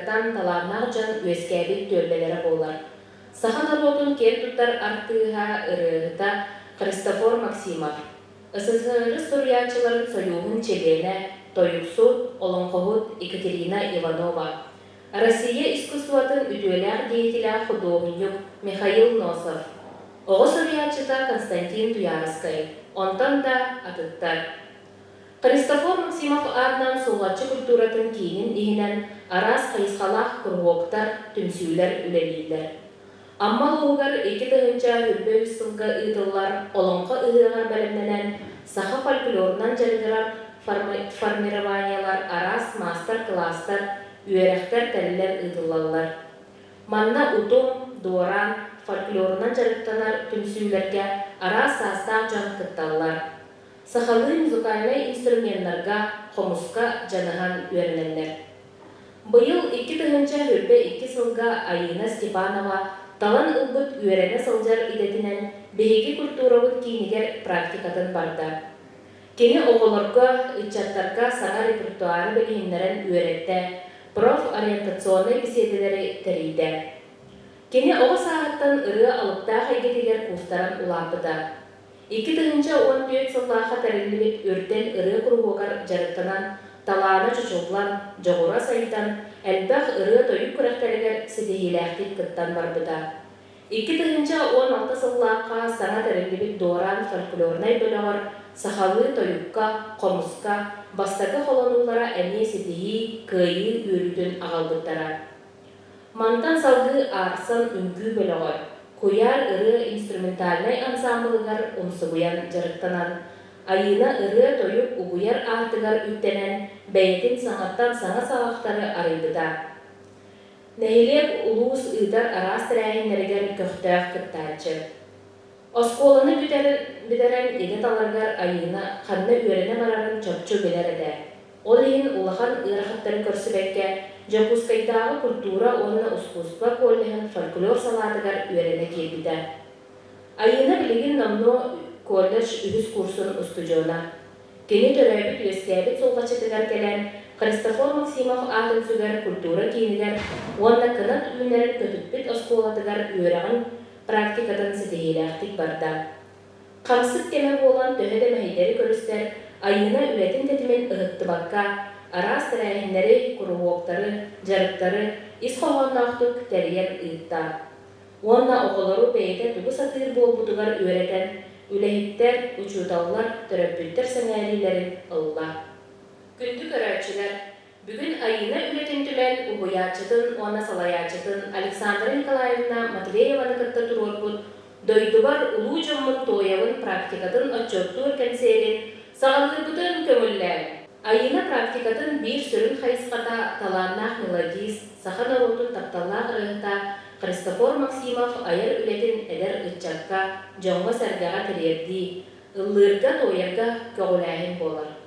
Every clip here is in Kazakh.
ытыгартан талааннаах үескәбит төлбелері болар. Сахан аротун кен туттар артыға ырыгыта Христофор Максимов. Ысысыры сурьячыларын союғын челене Тойуксу Олонқоғут Екатерина Иванова. Россия искусствотын үтөләр деятеля художник Михаил Носов. Оғы сурьячыта Константин Туярскай. Онтан да атыттар. Христофор Максимов адынан солғатчы культуратын кейінен егінен арас қайысқалақ күрғоқтар, түмсүйлер үлелейлер. Аммал оғығар 2-тығынча үрбе үстіңгі ұйдылар олонғы ұйығар бәлімненен саха фольклорынан жарғырар формированиялар арас мастер-класстар, үйеректер тәлілер ұйдылалар. Манна ұтым, доран, фольклорынан жарықтанар түмсүйлерге арас састақ жан кытталар. Сахалы музыкальный инструментларға қомысқа жаныған үйернелер. Бұйыл 2-тығынча үрбе 2 сылға Айына Степанова талан ұлбыт үйерене сылжар идетінен бейгі культуравыт кейінігер практикатын барды. Кені оғылырға, үтчаттарға саңа репертуары білгенлерін үйеретті, профориентационный беседелері тәрейді. Кені оғы сағаттан ұры алыпта қайгетегер кустарын ұлапыды. 2-14 сыллаға тәрелібет өрттен ұры күрғығар жарықтанан, таланы чүчуғлан, жоғыра сайдан, әлбәқ ұры тойып күрәқтәрігер сідейіләқтік күттан барбыда. 2-16 сыллаға саңа тәрелібет доран фольклорнай бөліғыр, сахалы тойыпқа, қомысқа, бастағы қоланулара әне сідейі, күйі өрүдін ағалбыттара. Мантан салғы арсын үңгі бөліғыр. Куяр ыры инструментальный ансамблыгар умсугуян жарыктанан, айына ыры тойуп угуяр артыгар үттенен бәйтин саңаттан саңа салақтары арыйбыда. Нәхилеп улуус ыйдар арас тірәйінлерігер көқтәқ кыттачы. Осколаны бідерен еге таларгар айына қанны өрене барарын чөпчө белер эде. Ол ең улахан ырахаттарын көрсібекке Жапускайдағы культура онына искусство коллеген фольклор салатыгар үйрене келбіді. Айына білеген намно колледж үгіз курсын устуджона. Кені төрәбіт өскәбіт солғачытыгар келен Христофор Максимов атын сүгер культура кейінігер онына кынат үйінерін көтіппіт осколатыгар үйреген практикадан сетейеләқтік барда. Қамсып теме болан төхеде мәйдері көрістер айына үетін тетімен ұғытты баққа арас тәрәйінлері, күрғуқтары, жарықтары, исқоғаннақтық тәрiyер ұйытта. Онна оғылару бәйді түгі сатыр бол бұтығар өретен, үләйттер, ұчуталылар, түрәппіттер сәңәлілерін ұлла. Күнді көрәтшілер, бүгін айына үлетін түлән ұғыячытын, оны салаячытын Александра Николаевна Матвееваны кітті тұрор бұд, дойдубар ұлу жыммын тойавын практикатын отчетту өркенсерін, сағалғы бұтын көмілләр. Айына практикатын бір сүрін қайысқата таланнақ мелодист, сахан орутын тапталлақ ұрығыта Христофор Максимов айыр үлетін әдір ұтчатқа, жоңға сәргіға тірерді, ұллырға тойырға көғіләйін болар.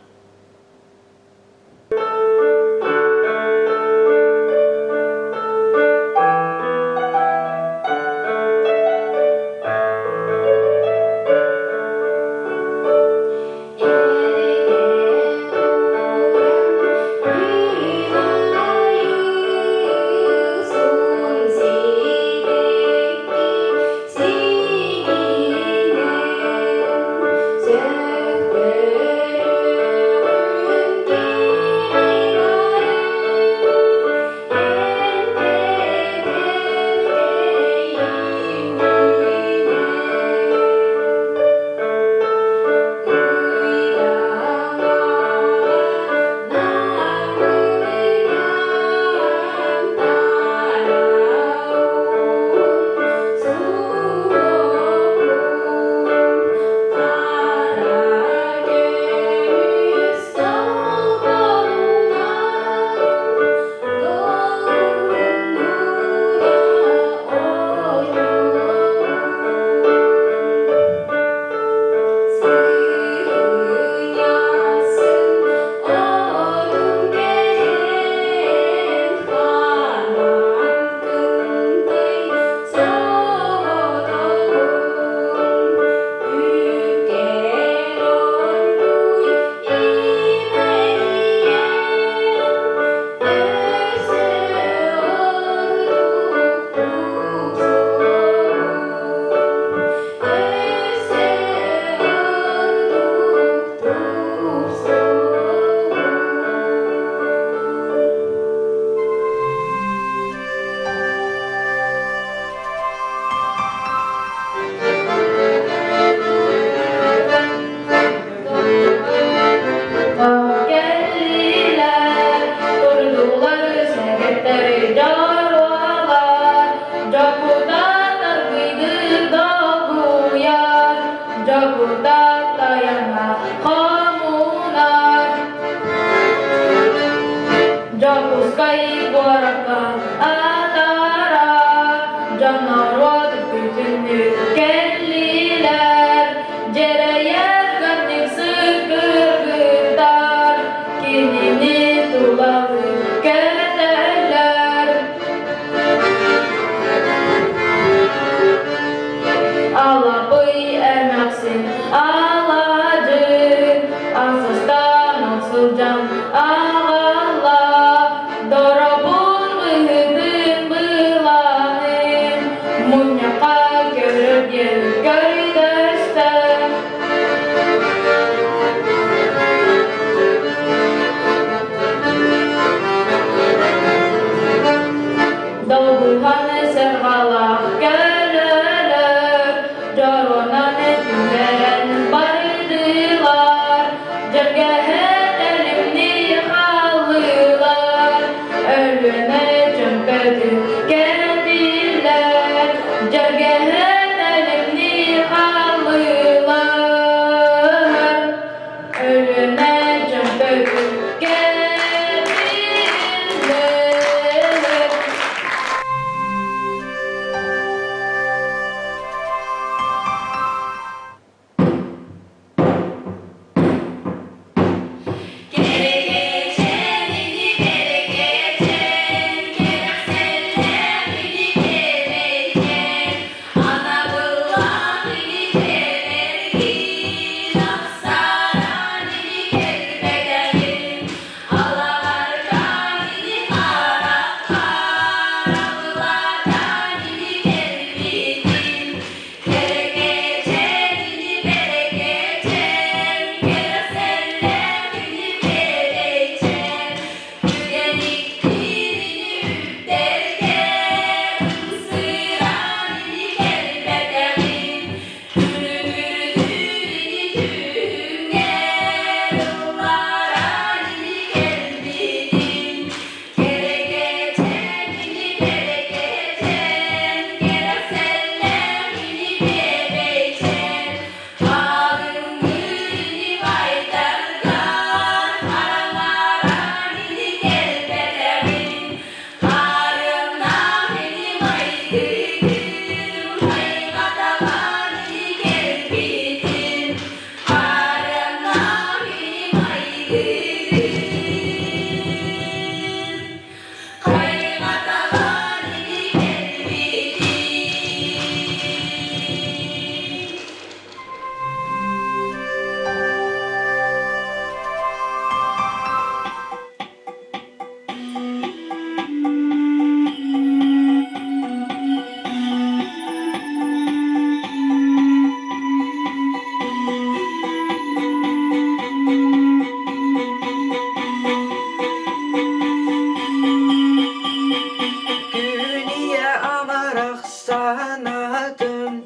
sanatın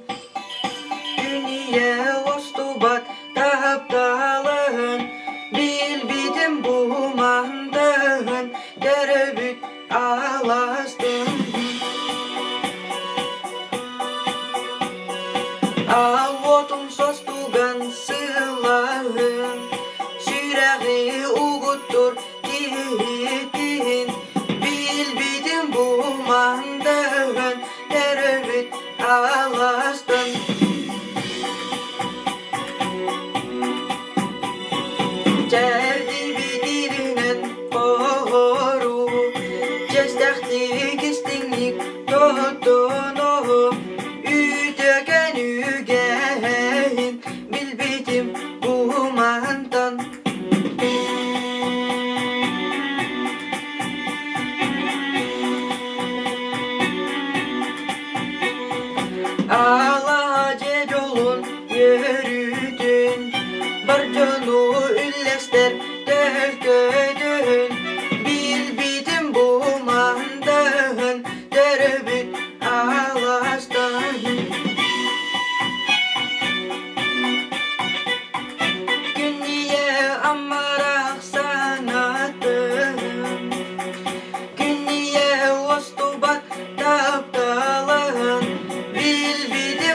Dünya ostubat taptalın Bilbidim bu mandın Derebüt alastın Avotun sostugan sılahın Süreği uğuttur titin Bilbidim bu mandın Derebüt alastın Cerdi bidirinen koru Cestahti kistinlik totunu Ütöken ügehin Bilbidim bu mantan Alace yolun yürüdün Barconu üllester döktün Bilbidim bu mandahın Derebüt alastan Günniye amarak sanatım Günniye ostubat taptalan Bilbidim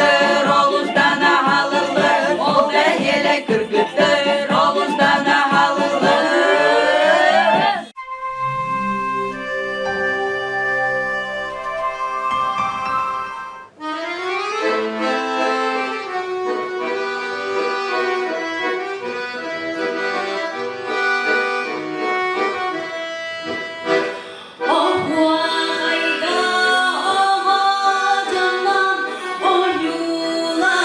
kırgıttır, oluzdan halılır. Ol da hele kırgıttır, oluzdan halılır. Hoa hayda ağacından oyula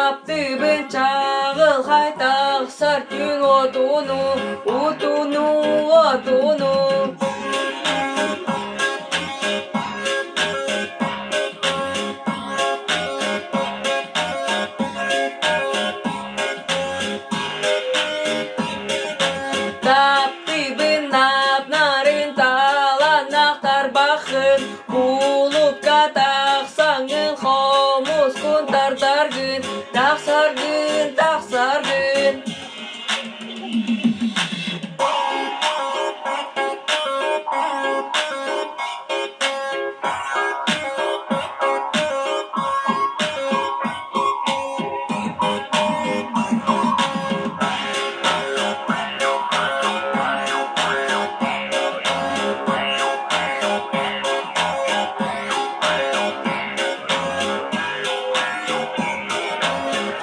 Таптыбын чағыл қайтақ сартың отуну, утуну, отуну. Таптыбын нап-нарын таланақтар бақын, Булып катақсаңын хомус күн тартаргын, Тақсаргын, тақсаргын.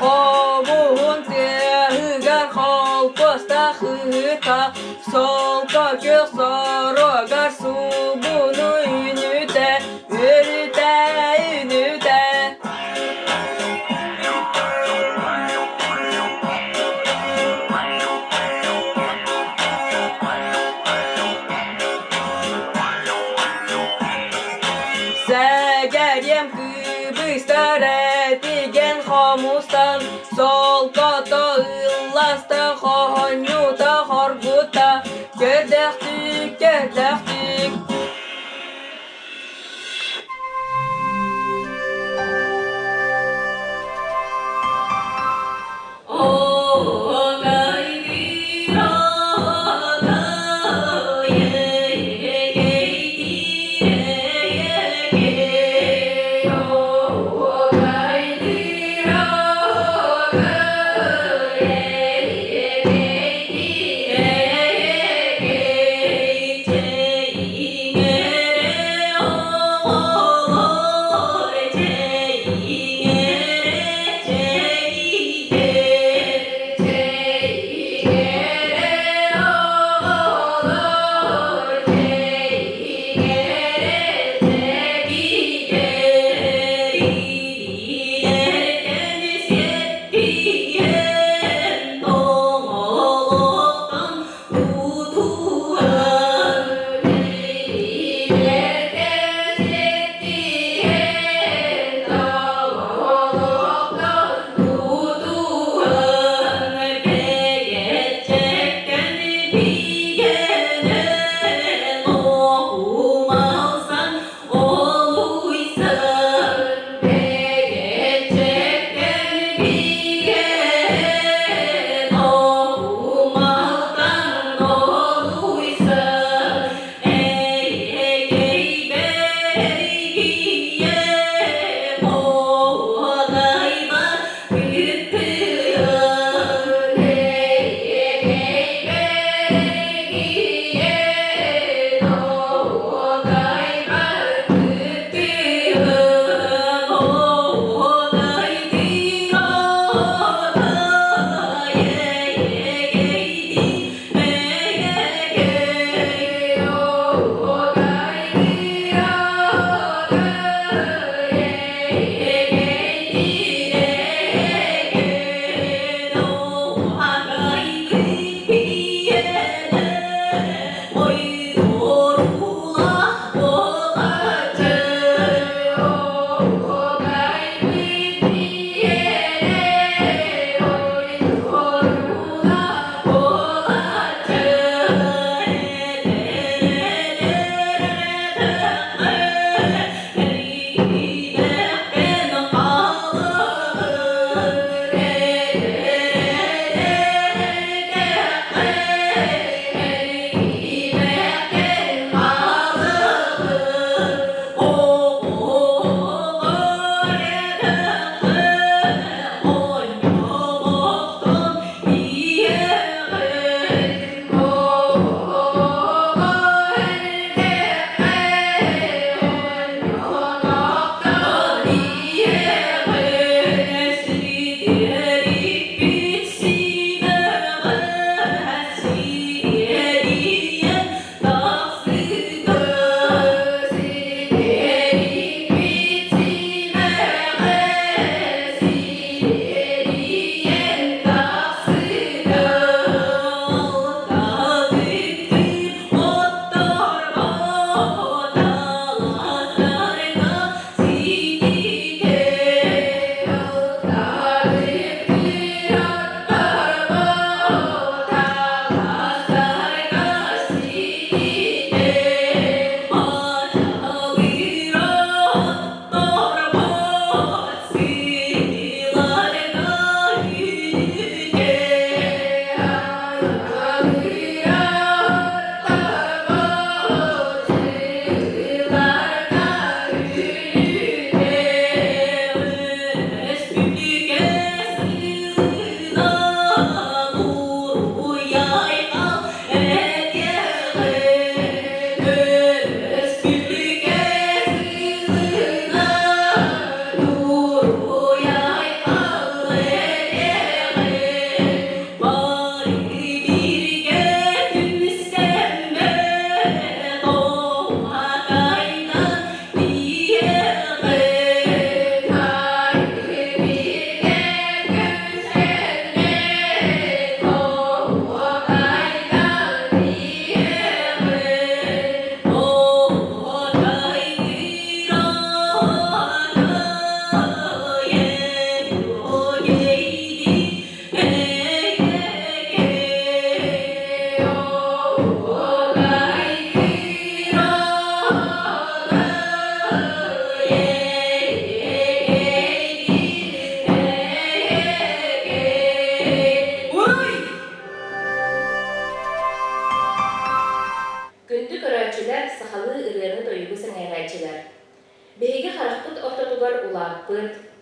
Хомуын тегігер қолпыста хыта, Солқа кек сорогар субуну үйніте, Үйніте, үйніте. Сәгәрем күбістер әтеген хомустан, Солқата ылласта хонюта хоргута, Кердәқтік, кердәқтік.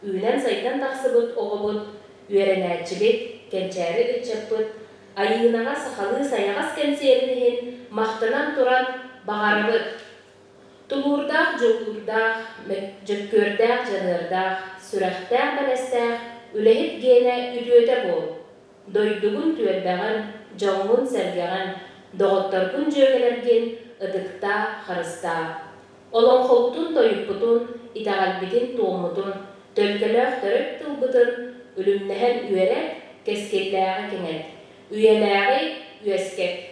ünen saydan taqsıbıt, oğubut, üerenäçilik, kençäri ıçapıt, ayığınağa sahalı sayağas kenseylinihin mahtanan turan bağarabıt. Tulurdağ, jolurdağ, jökkörдäğ, janırdağ, süräxtäğ, bälestäğ, ülehit gene üdüöte bol. Doydugun tüeldagan, joğun sergagan, doğottorgun jögelergen, ıdıkta, harısta. Olonxoltun toyuputun, itagalbigin tuğumutun, tölkelöөх török tılbıtın, ülümnehen üerek, kesketläğe keňet. Üyeläği üeskek.